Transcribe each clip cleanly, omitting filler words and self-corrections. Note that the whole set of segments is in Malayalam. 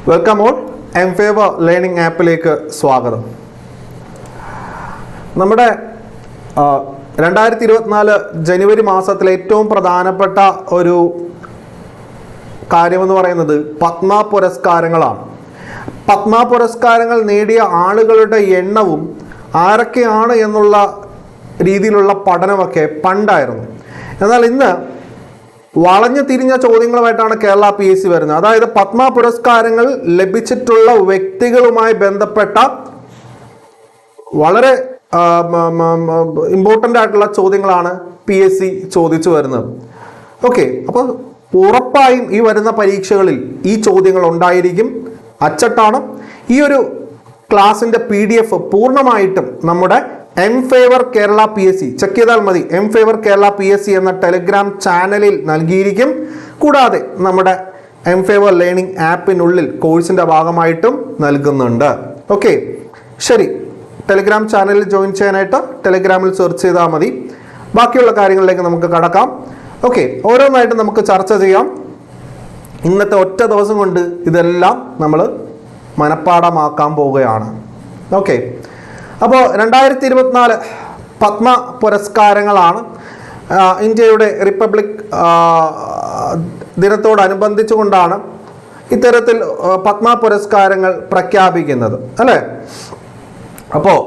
വെൽക്കം ഓൾ എംഫേവർ ലേണിംഗ് ആപ്പിലേക്ക് സ്വാഗതം. നമ്മുടെ 2024 ജനുവരി മാസത്തിലെ ഏറ്റവും പ്രധാനപ്പെട്ട ഒരു കാര്യമെന്ന് പറയുന്നത് പത്മ പുരസ്കാരങ്ങളാണ്. പത്മ പുരസ്കാരങ്ങൾ നേടിയ ആളുകളുടെ എണ്ണവും ആരൊക്കെയാണ് എന്നുള്ള രീതിയിലുള്ള പഠനമൊക്കെ പണ്ടായിരുന്നു. എന്നാൽ ഇന്ന് വളഞ്ഞു തിരിഞ്ഞ ചോദ്യങ്ങളുമായിട്ടാണ് കേരള PSC വരുന്നത്. അതായത് പത്മ പുരസ്കാരങ്ങൾ ലഭിച്ചിട്ടുള്ള വ്യക്തികളുമായി ബന്ധപ്പെട്ട വളരെ ഇമ്പോർട്ടൻ്റ് ആയിട്ടുള്ള ചോദ്യങ്ങളാണ് PSC ചോദിച്ചു വരുന്നത്. ഓക്കെ, അപ്പോൾ ഉറപ്പായും ഈ വരുന്ന പരീക്ഷകളിൽ ഈ ചോദ്യങ്ങൾ ഉണ്ടായിരിക്കും. അച്ചട്ടാണ്. ഈ ഒരു ക്ലാസിൻ്റെ PDF പൂർണ്ണമായിട്ടും നമ്മുടെ എംഫേവർ കേരള PSC ചെക്ക് ചെയ്താൽ മതി. എംഫേവർ കേരള PSC എന്ന ടെലിഗ്രാം ചാനലിൽ നൽകിയിരിക്കും. കൂടാതെ നമ്മുടെ എംഫേവർ ലേണിംഗ് ആപ്പിനുള്ളിൽ കോഴ്സിൻ്റെ ഭാഗമായിട്ടും നൽകുന്നുണ്ട്. ഓക്കെ, ശരി. ടെലിഗ്രാം ചാനലിൽ ജോയിൻ ചെയ്യാനായിട്ട് ടെലിഗ്രാമിൽ സെർച്ച് ചെയ്താൽ മതി. ബാക്കിയുള്ള കാര്യങ്ങളിലേക്ക് നമുക്ക് കടക്കാം. ഓക്കെ, ഓരോന്നായിട്ട് നമുക്ക് ചർച്ച ചെയ്യാം. ഇന്നത്തെ ഒറ്റ ദിവസം കൊണ്ട് ഇതെല്ലാം നമ്മൾ മനഃപ്പാഠമാക്കാൻ പോവുകയാണ്. ഓക്കെ, അപ്പോൾ 2024 പത്മ പുരസ്കാരങ്ങളാണ് ഇന്ത്യയുടെ റിപ്പബ്ലിക് ദിനത്തോടനുബന്ധിച്ചുകൊണ്ടാണ് ഇത്തരത്തിൽ പത്മ പുരസ്കാരങ്ങൾ പ്രഖ്യാപിക്കുന്നത്, അല്ലേ? അപ്പോൾ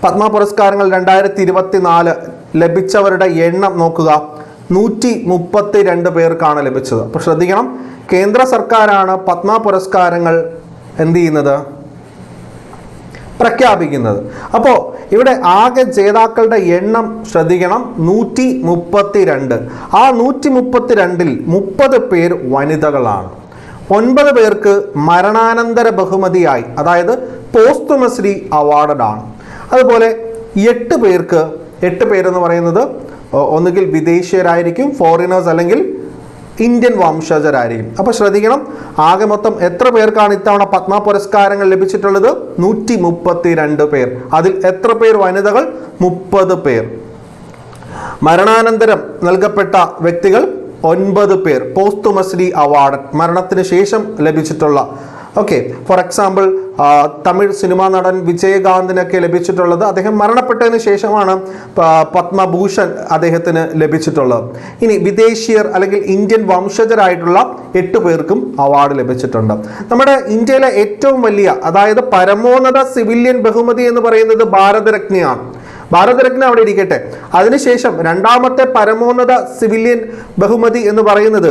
പത്മ പുരസ്കാരങ്ങൾ 2024 ലഭിച്ചവരുടെ എണ്ണം നോക്കുക. 132 പേർക്കാണ് ലഭിച്ചത്. അപ്പോൾ ശ്രദ്ധിക്കണം, കേന്ദ്ര സർക്കാരാണ് പത്മ പുരസ്കാരങ്ങൾ എന്ത് ചെയ്യുന്നത്, പ്രഖ്യാപിക്കുന്നത്. അപ്പോൾ ഇവിടെ ആകെ ജേതാക്കളുടെ എണ്ണം ശ്രദ്ധിക്കണം, 132. ആ 132-ൽ 30 പേർ വനിതകളാണ്. 9 പേർക്ക് മരണാനന്തര ബഹുമതിയായി, അതായത് പോസ്റ്റ്മസ്ലി അവാർഡഡ് ആണ്. അതുപോലെ 8 പേരെന്ന് പറയുന്നത് ഒന്നുകിൽ വിദേശീയരായിരിക്കും, ഫോറിനേഴ്സ്, അല്ലെങ്കിൽ ഇന്ത്യൻ വംശജരായിരിക്കും. അപ്പോൾ ശ്രദ്ധിക്കണം, ആകെ മൊത്തം എത്ര പേർക്കാണ് ഇത്തവണ പത്മ പുരസ്കാരങ്ങൾ ലഭിച്ചിട്ടുള്ളത്? 132 പേർ. അതിൽ എത്ര പേർ വനിതകൾ? 30 പേർ. മരണാനന്തരം നൽകപ്പെട്ട വ്യക്തികൾ 9 പേർ. പോസ്റ്റ്മസ്ലി അവാർഡ്, മരണത്തിന് ശേഷം ലഭിച്ചിട്ടുള്ള. Okay, for example Tamil cinema നടൻ വിജയകാന്തിനൊക്കെ ലഭിച്ചിട്ടുള്ളത് അദ്ദേഹം മരണപ്പെട്ടതിന് ശേഷമാണ് പത്മഭൂഷൺ അദ്ദേഹത്തിന് ലഭിച്ചിട്ടുള്ളത്. ഇനി വിദേശീയർ അല്ലെങ്കിൽ ഇന്ത്യൻ വംശജരായിട്ടുള്ള 8 പേർക്കും അവാർഡ് ലഭിച്ചിട്ടുണ്ട്. നമ്മുടെ ഇന്ത്യയിലെ ഏറ്റവും വലിയ, അതായത് പരമോന്നത സിവിലിയൻ ബഹുമതി എന്ന് പറയുന്നത് ഭാരതരത്നയാണ്. ഭാരതരത്ന അവിടെ ഇരിക്കട്ടെ. അതിനുശേഷം രണ്ടാമത്തെ പരമോന്നത സിവിലിയൻ ബഹുമതി എന്ന് പറയുന്നത്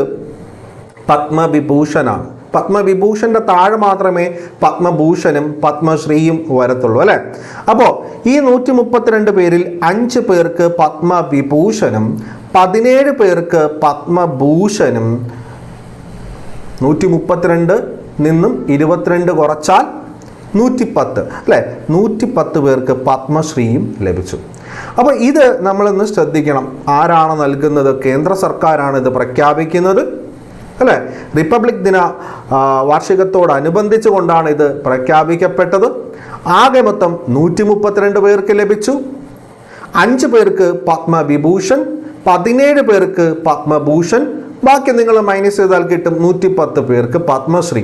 പത്മവിഭൂഷണാണ്. പത്മവിഭൂഷന്റെ താഴെ മാത്രമേ പത്മഭൂഷണും പത്മശ്രീയും വരത്തുള്ളൂ, അല്ലെ? അപ്പോൾ ഈ 132 പേരിൽ 5 പേർക്ക് പത്മവിഭൂഷണും 17 പേർക്ക് പത്മഭൂഷണും, 132 നിന്നും 22 കുറച്ചാൽ 110, അല്ലെ? 110 പേർക്ക് പത്മശ്രീയും ലഭിച്ചു. അപ്പോൾ ഇത് നമ്മളൊന്ന് ശ്രദ്ധിക്കണം. ആരാണ് നൽകുന്നത്? കേന്ദ്ര സർക്കാരാണ് ഇത് പ്രഖ്യാപിക്കുന്നത്, അല്ലേ? റിപ്പബ്ലിക് ദിന വാർഷികത്തോടനുബന്ധിച്ച് കൊണ്ടാണ് ഇത് പ്രഖ്യാപിക്കപ്പെട്ടത്. ആകെ മൊത്തം 132 പേർക്ക് ലഭിച്ചു. 5 പേർക്ക് പത്മവിഭൂഷൺ, 17 പേർക്ക് പത്മഭൂഷൺ, ബാക്കി നിങ്ങൾ മൈനസ് ചെയ്താൽ കിട്ടും 110 പേർക്ക് പത്മശ്രീ.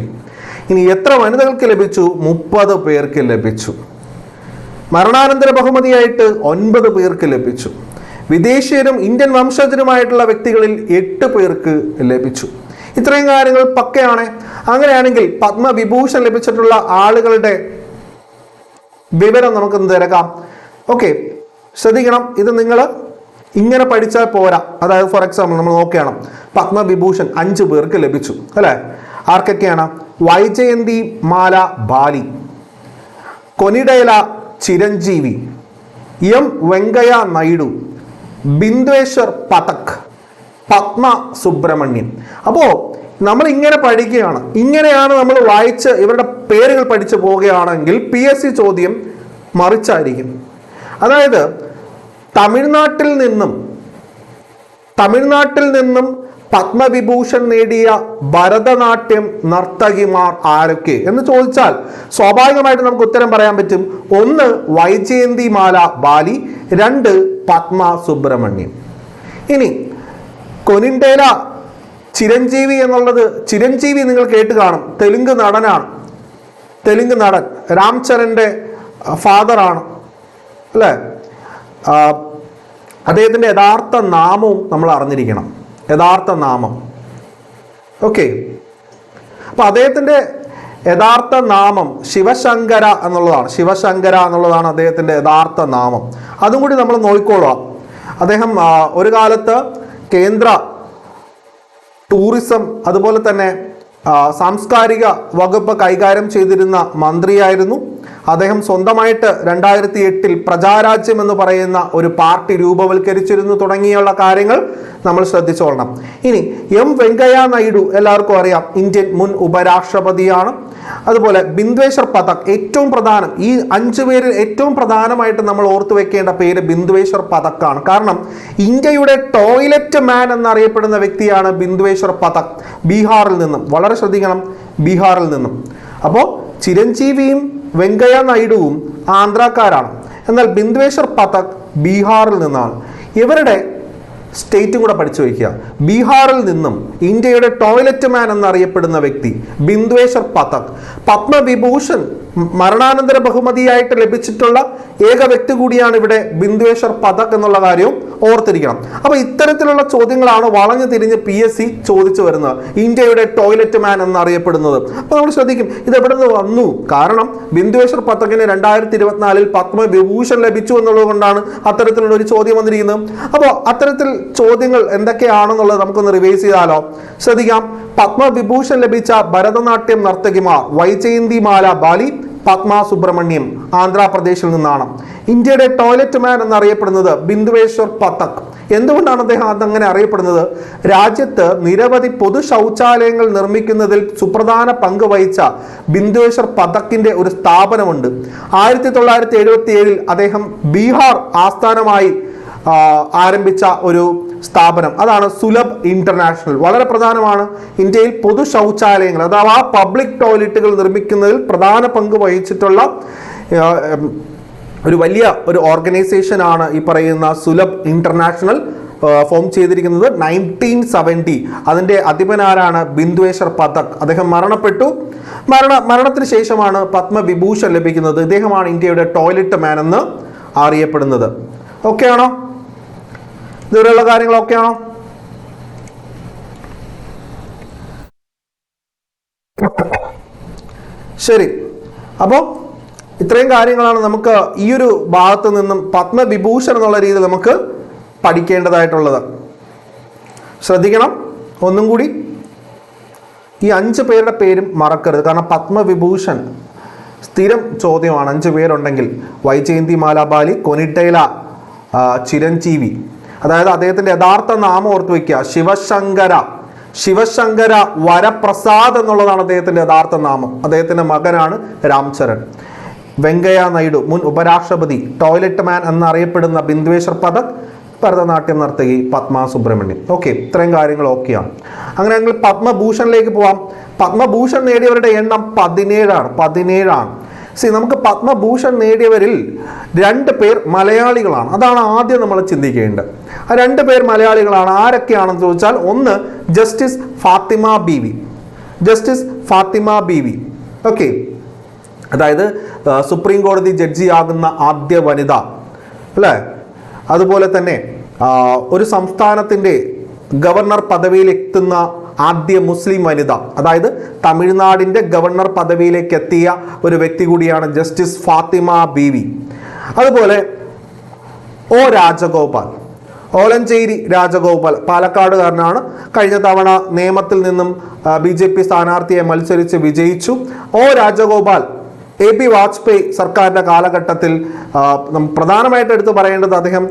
ഇനി എത്ര വനിതകൾക്ക് ലഭിച്ചു? 30 പേർക്ക് ലഭിച്ചു. മരണാനന്തര ബഹുമതിയായിട്ട് 9 പേർക്ക് ലഭിച്ചു. വിദേശീയരും ഇന്ത്യൻ വംശജരുമായിട്ടുള്ള വ്യക്തികളിൽ 8 പേർക്ക് ലഭിച്ചു. ഇത്രയും കാര്യങ്ങൾ പക്കയാണ്. അങ്ങനെയാണെങ്കിൽ പത്മവിഭൂഷൺ ലഭിച്ചിട്ടുള്ള ആളുകളുടെ വിവരം നമുക്ക് തിരക്കാം. ഓക്കെ, ശ്രദ്ധിക്കണം. ഇത് നിങ്ങൾ ഇങ്ങനെ പഠിച്ചാൽ പോരാ. അതായത് ഫോർ എക്സാമ്പിൾ നമ്മൾ നോക്കുകയാണ്, പത്മവിഭൂഷൺ 5 പേർക്ക് ലഭിച്ചു, അല്ലേ? ആർക്കൊക്കെയാണ്? വൈജയന്തി മാല ബാലി, കൊനിഡേല ചിരഞ്ജീവി, എം വെങ്കയ്യ നായിഡു, ബിന്ദേശ്വർ പതക്, പത്മ സുബ്രഹ്മണ്യൻ. അപ്പോൾ നമ്മൾ ഇങ്ങനെ പഠിക്കുകയാണ്. ഇങ്ങനെയാണ് നമ്മൾ വായിച്ച് ഇവരുടെ പേരുകൾ പഠിച്ചു പോവുകയാണെങ്കിൽ PSC ചോദ്യം മറിച്ചായിരിക്കും. അതായത് തമിഴ്നാട്ടിൽ നിന്നും പത്മവിഭൂഷൺ നേടിയ ഭരതനാട്യം നർത്തകിമാർ ആരൊക്കെ എന്ന് ചോദിച്ചാൽ സ്വാഭാവികമായിട്ട് നമുക്ക് ഉത്തരം പറയാൻ പറ്റും. 1 വൈജയന്തി മാല ബാലി, 2 പത്മ സുബ്രഹ്മണ്യം. ഇനി കൊനിഡേല ചിരഞ്ജീവി എന്നുള്ളത്, ചിരഞ്ജീവി നിങ്ങൾ കേട്ട് കാണും, തെലുങ്ക് നടനാണ്. തെലുങ്ക് നടൻ രാം ചരൻ്റെ ഫാദറാണ് അല്ലേ? അദ്ദേഹത്തിൻ്റെ യഥാർത്ഥ നാമവും നമ്മൾ അറിഞ്ഞിരിക്കണം, യഥാർത്ഥ നാമം. ഓക്കെ, അപ്പൊ അദ്ദേഹത്തിൻ്റെ യഥാർത്ഥ നാമം ശിവശങ്കര എന്നുള്ളതാണ്. ശിവശങ്കര എന്നുള്ളതാണ് അദ്ദേഹത്തിൻ്റെ യഥാർത്ഥ നാമം. അതും കൂടി നമ്മൾ നോക്കിക്കൊള്ളുക. അദ്ദേഹം ഒരു കാലത്ത് കേന്ദ്ര ടൂറിസം അതുപോലെ തന്നെ സാംസ്കാരിക വകുപ്പ് കൈകാര്യം ചെയ്തിരുന്ന മന്ത്രിയായിരുന്നു. അദ്ദേഹം സ്വന്തമായിട്ട് 2008 പ്രജാരാജ്യം എന്ന് പറയുന്ന ഒരു പാർട്ടി രൂപവൽക്കരിച്ചിരുന്നു തുടങ്ങിയുള്ള കാര്യങ്ങൾ നമ്മൾ ശ്രദ്ധിച്ചോളണം. ഇനി എം വെങ്കയ്യ നായിഡു എല്ലാവർക്കും അറിയാം, ഇന്ത്യൻ മുൻ ഉപരാഷ്ട്രപതിയാണ്. അതുപോലെ ബിന്ദ്വേശ്വർ പഥക്, ഏറ്റവും പ്രധാനം, ഈ 5 പേരിൽ ഏറ്റവും പ്രധാനമായിട്ട് നമ്മൾ ഓർത്തു വെക്കേണ്ട പേര് ബിന്ദ്വേശ്വർ പഥക്കാണ്. കാരണം ഇന്ത്യയുടെ ടോയ്ലറ്റ് മാൻ എന്നറിയപ്പെടുന്ന വ്യക്തിയാണ് ബിന്ദ്വേശ്വർ പഥക്, ബീഹാറിൽ നിന്നും. വളരെ ശ്രദ്ധിക്കണം, ബീഹാറിൽ നിന്നും. അപ്പോൾ ചിരഞ്ജീവിയും വെങ്കയ്യ നായിഡുവും ആന്ധ്രാക്കാരാണ്, എന്നാൽ ബിന്ദ്വേശ്വർ പഥക് ബീഹാറിൽ നിന്നാണ്. ഇവരുടെ സ്റ്റേറ്റും കൂടെ പഠിച്ചു വയ്ക്കുക. ബീഹാറിൽ നിന്നും ഇന്ത്യയുടെ ടോയ്ലറ്റ് മാൻ എന്നറിയപ്പെടുന്ന വ്യക്തി ബിന്ദ്വേശ്വർ പഥക്. പത്മവിഭൂഷൺ മരണാനന്തര ബഹുമതിയായിട്ട് ലഭിച്ചിട്ടുള്ള ഏക വ്യക്തി കൂടിയാണ് ഇവിടെ ബിന്ദ്വേശ്വർ പഥക് എന്നുള്ള കാര്യവും ഓർത്തിരിക്കണം. അപ്പൊ ഇത്തരത്തിലുള്ള ചോദ്യങ്ങളാണ് വളഞ്ഞു തിരിഞ്ഞ് PSC ചോദിച്ചു വരുന്നത്, ഇന്ത്യയുടെ ടോയ്ലറ്റ് മാൻ എന്നറിയപ്പെടുന്നത്. അപ്പൊ നമ്മൾ ശ്രദ്ധിക്കും ഇത് എവിടെ നിന്ന് വന്നു. കാരണം ബിന്ദ്വേശ്വർ പഥകിന് 2024 പത്മവിഭൂഷൺ ലഭിച്ചു എന്നുള്ളത് കൊണ്ടാണ് അത്തരത്തിലുള്ള ഒരു ചോദ്യം വന്നിരിക്കുന്നത്. അപ്പോൾ അത്തരത്തിൽ ചോദ്യങ്ങൾ എന്തൊക്കെയാണെന്നുള്ളത് നമുക്കൊന്ന് റിവൈസ് ചെയ്താലോ. ശ്രദ്ധിക്കാം, പത്മവിഭൂഷൺ ലഭിച്ച ഭരതനാട്യം നർത്തകിമാർ വൈജയന്തിമാല ബാലി, പത്മ സുബ്രഹ്മണ്യം ആന്ധ്രാപ്രദേശിൽ നിന്നാണ്. ഇന്ത്യയുടെ ടോയ്ലറ്റ് മാൻ എന്നറിയപ്പെടുന്നത് ബിന്ദ്വേശ്വർ പഥക്. എന്തുകൊണ്ടാണ് അദ്ദേഹം അതങ്ങനെ അറിയപ്പെടുന്നത്? രാജ്യത്ത് നിരവധി പൊതു ശൗചാലയങ്ങൾ നിർമ്മിക്കുന്നതിൽ സുപ്രധാന പങ്ക് വഹിച്ച ബിന്ദ്വേശ്വർ പഥക്കിന്റെ ഒരു സ്ഥാപനമുണ്ട്. 1977 അദ്ദേഹം ബീഹാർ ആസ്ഥാനമായി ആരംഭിച്ച ഒരു സ്ഥാപനം, അതാണ് സുലഭ് ഇന്റർനാഷണൽ. വളരെ പ്രധാനമാണ്. ഇന്ത്യയിൽ പൊതു ശൗചാലയങ്ങൾ അഥവാ പബ്ലിക് ടോയ്ലറ്റുകൾ നിർമ്മിക്കുന്നതിൽ പ്രധാന പങ്ക് വഹിച്ചിട്ടുള്ള ഒരു വലിയ ഒരു ഓർഗനൈസേഷൻ ആണ് ഈ പറയുന്ന സുലഭ് ഇന്റർനാഷണൽ ഫോം ചെയ്തിരിക്കുന്നത് 1970. അതിൻ്റെ അധിപനാരാണ് ബിന്ദ്വേശ്വർ പഥക്. അദ്ദേഹം മരണപ്പെട്ടു. മരണത്തിന് ശേഷമാണ് പത്മവിഭൂഷൺ ലഭിക്കുന്നത്. ഇദ്ദേഹമാണ് ഇന്ത്യയുടെ ടോയ്ലറ്റ് മാൻ എന്ന് അറിയപ്പെടുന്നത്. ഓക്കെ ആണോ? ഇതുവരെയുള്ള കാര്യങ്ങളൊക്കെ ആണോ? ശരി, അപ്പോൾ ഇത്രയും കാര്യങ്ങളാണ് നമുക്ക് ഈ ഒരു ഭാഗത്ത് നിന്നും പത്മവിഭൂഷൺ എന്നുള്ള രീതിയിൽ നമുക്ക് പഠിക്കേണ്ടതായിട്ടുള്ളത്. ശ്രദ്ധിക്കണം, ഒന്നും കൂടി ഈ 5 പേരുടെ പേരും മറക്കരുത്. കാരണം പത്മവിഭൂഷൺ സ്ഥിരം ചോദ്യമാണ്. 5 പേരുണ്ടെങ്കിൽ വൈജയന്തിമാല ബാലി, കൊനിട്ടൈല ചിരഞ്ജീവി, അതായത് അദ്ദേഹത്തിന്റെ യഥാർത്ഥ നാമം ഓർത്തു വയ്ക്കുക, ശിവശങ്കര വരപ്രസാദ് എന്നുള്ളതാണ് അദ്ദേഹത്തിന്റെ യഥാർത്ഥ നാമം. അദ്ദേഹത്തിന്റെ മകനാണ് രാംചരൺ. വെങ്കയ്യ നായിഡു മുൻ ഉപരാഷ്ട്രപതി, ടോയ്ലറ്റ് മാൻ എന്നറിയപ്പെടുന്ന ബിന്ദ്വേശ്വർ പഥക്, ഭരതനാട്യം നർത്തകി പത്മ സുബ്രഹ്മണ്യം. ഓക്കെ, ഇത്രയും കാര്യങ്ങൾ ഓക്കെയാണ്. അങ്ങനെയെങ്കിൽ പത്മഭൂഷണിലേക്ക് പോവാം. പത്മഭൂഷൺ നേടിയവരുടെ എണ്ണം 17ആണ്. നമുക്ക് പത്മഭൂഷൺ നേടിയവരിൽ 2 പേർ മലയാളികളാണ്. അതാണ് ആദ്യം നമ്മൾ ചിന്തിക്കേണ്ടത്. ആ 2 പേർ മലയാളികളാണ്. ആരൊക്കെയാണെന്ന് ചോദിച്ചാൽ, ഒന്ന് ജസ്റ്റിസ് ഫാത്തിമ ബീവി. ഓക്കെ, അതായത് സുപ്രീം കോടതി ജഡ്ജിയാകുന്ന ആദ്യ വനിത അല്ലേ? അതുപോലെ തന്നെ ഒരു സംസ്ഥാനത്തിൻ്റെ ഗവർണർ പദവിയിൽ എത്തുന്ന ആദ്യ മുസ്ലിം വനിത, അതായത് തമിഴ്നാടിൻ്റെ ഗവർണർ പദവിയിലേക്ക് എത്തിയ ഒരു വ്യക്തി കൂടിയാണ് ജസ്റ്റിസ് ഫാത്തിമ ബീവി. അതുപോലെ രാജഗോപാൽ, ഓലഞ്ചേരി രാജഗോപാൽ പാലക്കാടുകാരനാണ്. കഴിഞ്ഞ തവണ നിയമത്തിൽ നിന്നും BJP സ്ഥാനാർത്ഥിയെ മത്സരിച്ച് വിജയിച്ചു. രാജഗോപാൽ AP വാജ്പേയി സർക്കാരിൻ്റെ കാലഘട്ടത്തിൽ പ്രധാനമായിട്ട് എടുത്തു പറയേണ്ടത് അദ്ദേഹം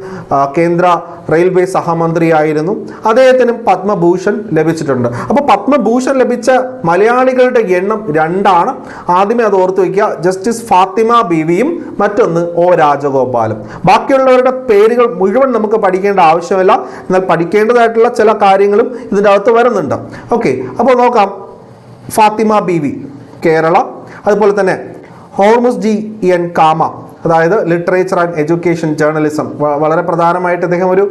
കേന്ദ്ര റെയിൽവേ സഹമന്ത്രിയായിരുന്നു. അദ്ദേഹത്തിനും പത്മഭൂഷൺ ലഭിച്ചിട്ടുണ്ട്. അപ്പോൾ പത്മഭൂഷൺ ലഭിച്ച മലയാളികളുടെ എണ്ണം 2ആണ്. ആദ്യമേ അത് ഓർത്തു വയ്ക്കുക, ജസ്റ്റിസ് ഫാത്തിമ ബീവിയും മറ്റൊന്ന് രാജഗോപാലും. ബാക്കിയുള്ളവരുടെ പേരുകൾ മുഴുവൻ നമുക്ക് പഠിക്കേണ്ട ആവശ്യമില്ല, എന്നാൽ പഠിക്കേണ്ടതായിട്ടുള്ള ചില കാര്യങ്ങളും ഇതിൻ്റെ അകത്ത് വരുന്നുണ്ട്. ഓക്കെ, അപ്പോൾ നോക്കാം. ഫാത്തിമ ബീവി കേരള. അതുപോലെ തന്നെ ഹോർമുസ് ജി എൻ കാമ അതായത് ലിറ്ററേച്ചർ ആൻഡ് എഡ്യൂക്കേഷൻ ജേർണലിസം, വളരെ പ്രധാനമായിട്ട് അദ്ദേഹം ഒരു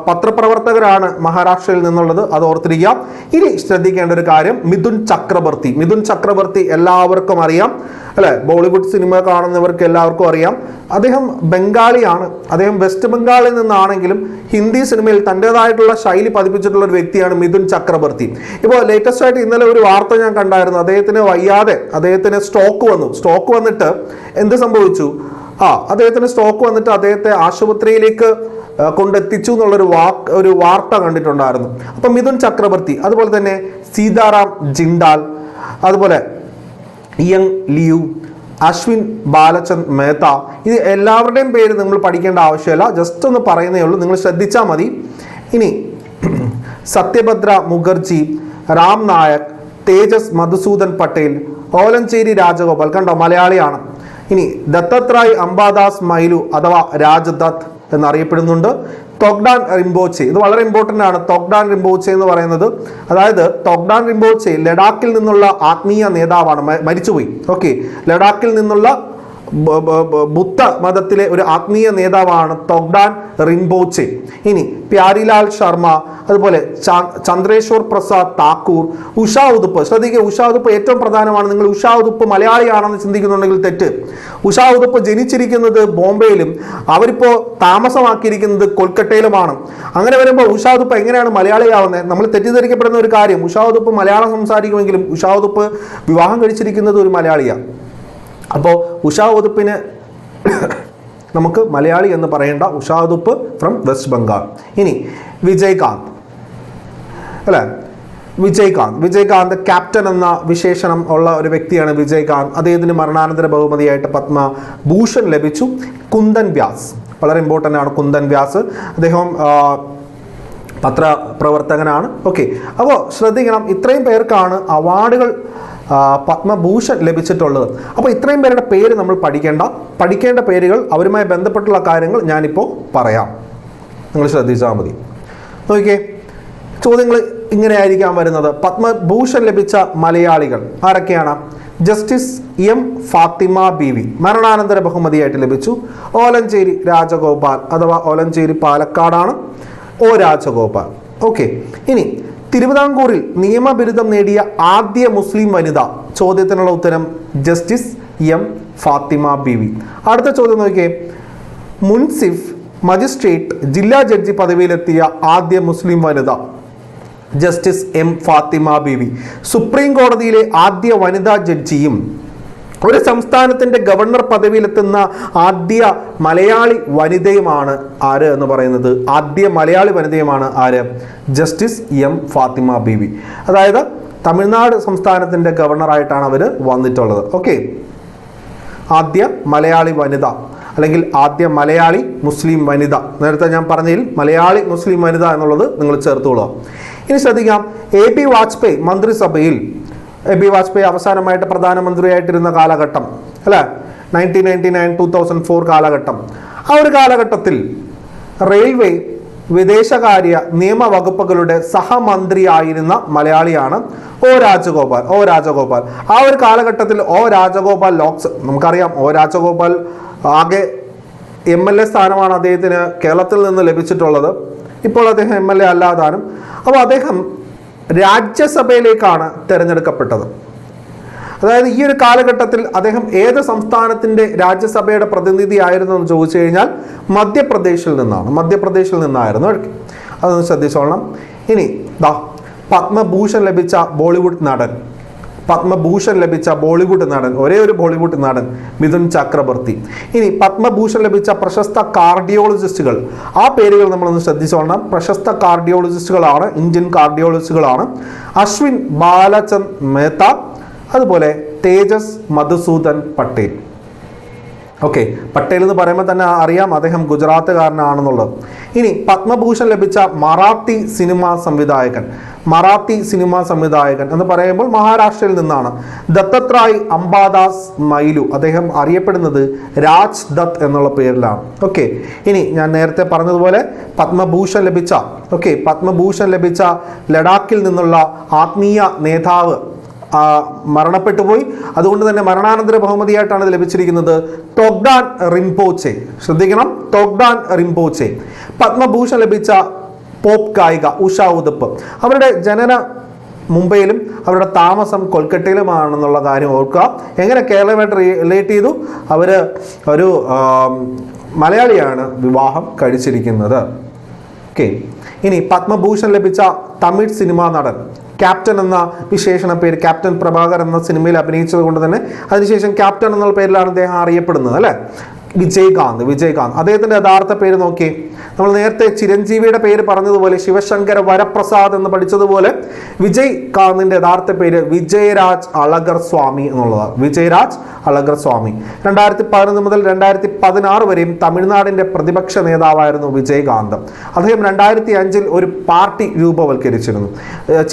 പത്രപ്രവർത്തകരാണ് മഹാരാഷ്ട്രയിൽ നിന്നുള്ളത്, അത് ഓർത്തിരിക്കാം. ഇനി ശ്രദ്ധിക്കേണ്ട ഒരു കാര്യം മിഥുൻ ചക്രവർത്തി. മിഥുൻ ചക്രവർത്തി എല്ലാവർക്കും അറിയാം അല്ലെ, ബോളിവുഡ് സിനിമ കാണുന്നവർക്ക് എല്ലാവർക്കും അറിയാം. അദ്ദേഹം ബംഗാളിയാണ്. അദ്ദേഹം വെസ്റ്റ് ബംഗാളിൽ നിന്നാണെങ്കിലും ഹിന്ദി സിനിമയിൽ തൻ്റെതായിട്ടുള്ള ശൈലി പതിപ്പിച്ചിട്ടുള്ള ഒരു വ്യക്തിയാണ് മിഥുൻ ചക്രവർത്തി. ഇപ്പോൾ ലേറ്റസ്റ്റ് ആയിട്ട് ഇന്നലെ ഒരു വാർത്ത ഞാൻ കണ്ടായിരുന്നു. അദ്ദേഹത്തിന് വയ്യാതെ അദ്ദേഹത്തിന് സ്റ്റോക്ക് വന്നിട്ട് എന്ത് സംഭവിച്ചു? അദ്ദേഹത്തിന് സ്റ്റോക്ക് വന്നിട്ട് അദ്ദേഹത്തെ ആശുപത്രിയിലേക്ക് കൊണ്ടെത്തിച്ചു എന്നുള്ളൊരു വാർത്ത കണ്ടിട്ടുണ്ടായിരുന്നു. അപ്പം മിഥുൻ ചക്രവർത്തി, അതുപോലെ തന്നെ സീതാറാം ജിണ്ടാൽ, അതുപോലെ യങ് ലിയു, അശ്വിൻ ബാലചന്ദ് മേത്ത, ഇത് എല്ലാവരുടെയും പേര് നിങ്ങൾ പഠിക്കേണ്ട ആവശ്യമില്ല, ജസ്റ്റ് ഒന്ന് പറയുന്നേ ഉള്ളൂ, നിങ്ങൾ ശ്രദ്ധിച്ചാൽ മതി. ഇനി സത്യഭദ്ര മുഖർജി, രാം നായക്, തേജസ് മധുസൂദൻ പട്ടേൽ, ഓലഞ്ചേരി രാജഗോപാൽ, കണ്ടോ മലയാളിയാണ്. ഇനി ദത്തത്രായ് അംബാദാസ് മൈലു അഥവാ രാജ്ദത്ത് എന്നറിയപ്പെടുന്നുണ്ട്. തോഗ്ഡാൻ റിംബോച്ചെ, ഇത് വളരെ ഇമ്പോർട്ടൻ്റ് ആണ്. തോഗ്ഡാൻ റിംബോച്ചെ എന്ന് പറയുന്നത്, അതായത് തോഗ്ഡാൻ റിംബോച്ചെ ലഡാക്കിൽ നിന്നുള്ള ആത്മീയ നേതാവാണ്, മരിച്ചുപോയി. ഓക്കെ, ലഡാക്കിൽ നിന്നുള്ള ബുദ്ധ മതത്തിലെ ഒരു ആത്മീയ നേതാവാണ് തോഗ്ഡാൻ റിംബോച്ചെ. ഇനി പ്യാരിലാൽ ശർമ്മ, അതുപോലെ ചന്ദ്രേശ്വർ പ്രസാദ് താക്കൂർ, ഉഷാ ഉദുപ്പ്. ശ്രദ്ധിക്കുക, ഉഷാ ഉദുപ്പ് ഏറ്റവും പ്രധാനമാണ്. നിങ്ങൾ ഉഷാ ഉദുപ്പ് മലയാളിയാണെന്ന് ചിന്തിക്കുന്നുണ്ടെങ്കിൽ തെറ്റ്. ഉഷാ ഉദുപ്പ് ജനിച്ചിരിക്കുന്നത് ബോംബെയിലും അവരിപ്പോൾ താമസമാക്കിയിരിക്കുന്നത് കൊൽക്കട്ടയിലുമാണ്. അങ്ങനെ വരുമ്പോൾ ഉഷാ ഉദുപ്പ് എങ്ങനെയാണ് മലയാളിയാവുന്നത്? നമ്മൾ തെറ്റിദ്ധരിക്കപ്പെടുന്ന ഒരു കാര്യം, ഉഷാ ഉദുപ്പ് മലയാളം സംസാരിക്കുമെങ്കിലും ഉഷാ ഉദുപ്പ് വിവാഹം കഴിച്ചിരിക്കുന്നത് ഒരു മലയാളിയാണ്. അപ്പോൾ ഉഷാ ഉദുപ്പിന് നമുക്ക് മലയാളി എന്ന് പറയേണ്ട. ഉഷാ ഉദുപ്പ് ഫ്രം വെസ്റ്റ് ബംഗാൾ. ഇനി വിജയ്കാന്ത് അല്ലേ, വിജയ്കാന്ത് ക്യാപ്റ്റൻ എന്ന വിശേഷണം ഉള്ള ഒരു വ്യക്തിയാണ് വിജയ്കാന്ത്. അദ്ദേഹത്തിന് മരണാനന്തര ബഹുമതിയായിട്ട് പത്മഭൂഷൺ ലഭിച്ചു. കുന്ദൻ വ്യാസ്, വളരെ ഇമ്പോർട്ടൻ്റ് ആണ് കുന്ദൻ വ്യാസ്. അദ്ദേഹം പത്രപ്രവർത്തകനാണ്. ഓക്കെ, അപ്പോൾ ശ്രദ്ധിക്കണം, ഇത്രയും പേർക്കാണ് അവാർഡുകൾ പത്മഭൂഷൺ ലഭിച്ചിട്ടുള്ളത്. അപ്പോൾ ഇത്രയും പേരുടെ പേര് നമ്മൾ പഠിക്കേണ്ട പേരുകൾ, അവരുമായി ബന്ധപ്പെട്ടുള്ള കാര്യങ്ങൾ ഞാനിപ്പോൾ പറയാം, നിങ്ങൾ ശ്രദ്ധിച്ചാൽ മതി. നോക്കിയേ, ചോദ്യങ്ങൾ ഇങ്ങനെയായിരിക്കാം വരുന്നത്. പത്മഭൂഷൺ ലഭിച്ച മലയാളികൾ ആരൊക്കെയാണ്? ജസ്റ്റിസ് എം ഫാത്തിമ ബീവി മരണാനന്തര ബഹുമതിയായിട്ട് ലഭിച്ചു. ഓലഞ്ചേരി രാജഗോപാൽ അഥവാ ഓലഞ്ചേരി പാലക്കാടാണ്, ഒ രാജഗോപാൽ. ഓക്കെ, ഇനി തിരുവിതാംകൂറിൽ നിയമബിരുദം നേടിയ ആദ്യ മുസ്ലിം വനിത. ചോദ്യത്തിനുള്ള ഉത്തരം ജസ്റ്റിസ് എം ഫാത്തിമ ബീവി. അടുത്ത ചോദ്യം നോക്കിയേ, മുൻസിഫ്, മജിസ്ട്രേറ്റ്, ജില്ലാ ജഡ്ജി പദവിയിലെത്തിയ ആദ്യ മുസ്ലിം വനിത. Justice M Fathima Beevi. Supreme കോടതിയിലെ ആദ്യ വനിതാ ജഡ്ജിയും ഒരു സംസ്ഥാനത്തിൻ്റെ ഗവർണർ പദവിയിലെത്തുന്ന ആദ്യ മലയാളി വനിതയുമാണ് ആര് എന്ന് പറയുന്നത്? ആദ്യ മലയാളി വനിതയുമാണ് ആര്? Justice M Fathima Beevi. അതായത് തമിഴ്നാട് സംസ്ഥാനത്തിൻ്റെ ഗവർണറായിട്ടാണ് അവർ വന്നിട്ടുള്ളത്. ഓക്കെ, ആദ്യ മലയാളി വനിത അല്ലെങ്കിൽ ആദ്യ മലയാളി മുസ്ലിം വനിത. നേരത്തെ ഞാൻ പറഞ്ഞതിൽ മലയാളി മുസ്ലിം വനിത എന്നുള്ളത് നിങ്ങൾ ചേർത്തോളുക. ഇനി ശ്രദ്ധിക്കാം, എ പി വാജ്പേയി മന്ത്രിസഭയിൽ, എ പി വാജ്പേയി അവസാനമായിട്ട് പ്രധാനമന്ത്രിയായിട്ടിരുന്ന കാലഘട്ടം അല്ലേ, 1999-2004 കാലഘട്ടം. ആ ഒരു കാലഘട്ടത്തിൽ റെയിൽവേ, വിദേശകാര്യ, നിയമവകുപ്പുകളുടെ സഹമന്ത്രിയായിരുന്ന മലയാളിയാണ് ഒ രാജഗോപാൽ. ആ ഒരു കാലഘട്ടത്തിൽ ഒ രാജഗോപാൽ നമുക്കറിയാം, ഒ രാജഗോപാൽ ആകെ MLA സ്ഥാനമാണ് അദ്ദേഹത്തിന് കേരളത്തിൽ നിന്ന് ലഭിച്ചിട്ടുള്ളത്. ഇപ്പോൾ അദ്ദേഹം MLA അല്ലാതാനും. അപ്പോൾ അദ്ദേഹം രാജ്യസഭയിലേക്കാണ് തിരഞ്ഞെടുക്കപ്പെട്ടത്. അതായത് ഈ ഒരു കാലഘട്ടത്തിൽ അദ്ദേഹം ഏത് സംസ്ഥാനത്തിൻ്റെ രാജ്യസഭയുടെ പ്രതിനിധി ആയിരുന്നു എന്ന് ചോദിച്ചു കഴിഞ്ഞാൽ മധ്യപ്രദേശിൽ നിന്നായിരുന്നു. അതൊന്ന് ശ്രദ്ധിച്ചോളണം. ഇനി പത്മഭൂഷൺ ലഭിച്ച ബോളിവുഡ് നടൻ, ഒരേ ഒരു ബോളിവുഡ് നടൻ മിഥുൻ ചക്രവർത്തി. ഇനി പത്മഭൂഷൺ ലഭിച്ച പ്രശസ്ത കാർഡിയോളജിസ്റ്റുകൾ, ആ പേരുകൾ നമ്മളൊന്ന് ശ്രദ്ധിച്ചോളണം. പ്രശസ്ത കാർഡിയോളജിസ്റ്റുകളാണ്, ഇന്ത്യൻ കാർഡിയോളജിസ്റ്റുകളാണ്. അശ്വിൻ ബാലചന്ദ് മേത്ത, അതുപോലെ തേജസ് മധുസൂദൻ പട്ടേൽ. ഓക്കെ, പട്ടേൽ എന്ന് പറയുമ്പോൾ തന്നെ അറിയാം അദ്ദേഹം ഗുജറാത്തുകാരനാണെന്നുള്ളത്. ഇനി പത്മഭൂഷൺ ലഭിച്ച മറാത്തി സിനിമാ സംവിധായകൻ എന്ന് പറയുമ്പോൾ മഹാരാഷ്ട്രയിൽ നിന്നാണ്. ദത്തത്രായ് അംബാദാസ് മൈലു, അദ്ദേഹം അറിയപ്പെടുന്നത് രാജ് ദത്ത് എന്നുള്ള പേരിലാണ്. ഓക്കെ, ഇനി ഞാൻ നേരത്തെ പറഞ്ഞതുപോലെ പത്മഭൂഷൺ ലഭിച്ച ലഡാക്കിൽ നിന്നുള്ള ആത്മീയ നേതാവ് മരണപ്പെട്ടു പോയി. അതുകൊണ്ട് തന്നെ മരണാനന്തര ബഹുമതിയായിട്ടാണ് ഇത് ലഭിച്ചിരിക്കുന്നത്. ടോഗ്ഡാൻ റിംപോച്ചെ, ശ്രദ്ധിക്കണം, ടോഗ്ഡാൻ റിംപോച്ചെ. പത്മഭൂഷൺ ലഭിച്ച പോപ്പ് ഗായിക ഉഷ ഉദപ്പ്. അവരുടെ ജനന മുംബൈയിലും അവരുടെ താമസം കൊൽക്കട്ടയിലുമാണെന്നുള്ള കാര്യം ഓർക്കുക. എങ്ങനെ കേരളമായിട്ട് റിലേറ്റ് ചെയ്തു? അവർ ഒരു മലയാളിയാണ് വിവാഹം കഴിച്ചിരിക്കുന്നത്. ഓക്കെ, ഇനി പത്മഭൂഷൺ ലഭിച്ച തമിഴ് സിനിമാ നടൻ, ക്യാപ്റ്റൻ എന്ന വിശേഷണ പേര്, ക്യാപ്റ്റൻ പ്രഭാകർ എന്ന സിനിമയിൽ അഭിനയിച്ചത് കൊണ്ട് തന്നെ അതിനുശേഷം ക്യാപ്റ്റൻ എന്നുള്ള പേരിലാണ് അദ്ദേഹം അറിയപ്പെടുന്നത്, അല്ലേ? വിജയകാന്ത്. അദ്ദേഹത്തിൻ്റെ യഥാർത്ഥ പേര് നോക്കി. നമ്മൾ നേരത്തെ ചിരഞ്ജീവിയുടെ പേര് പറഞ്ഞതുപോലെ ശിവശങ്കര വരപ്രസാദ് എന്ന് പഠിച്ചതുപോലെ വിജയകാന്തിൻ്റെ യഥാർത്ഥ പേര് വിജയരാജ് അളഗർ സ്വാമി എന്നുള്ളതാണ്. വിജയരാജ് അളഗർ സ്വാമി 2011 മുതൽ 2016 വരെയും തമിഴ്നാടിൻ്റെ പ്രതിപക്ഷ നേതാവായിരുന്നു വിജയകാന്ത്. അദ്ദേഹം 2005 ഒരു പാർട്ടി രൂപവൽക്കരിച്ചിരുന്നു.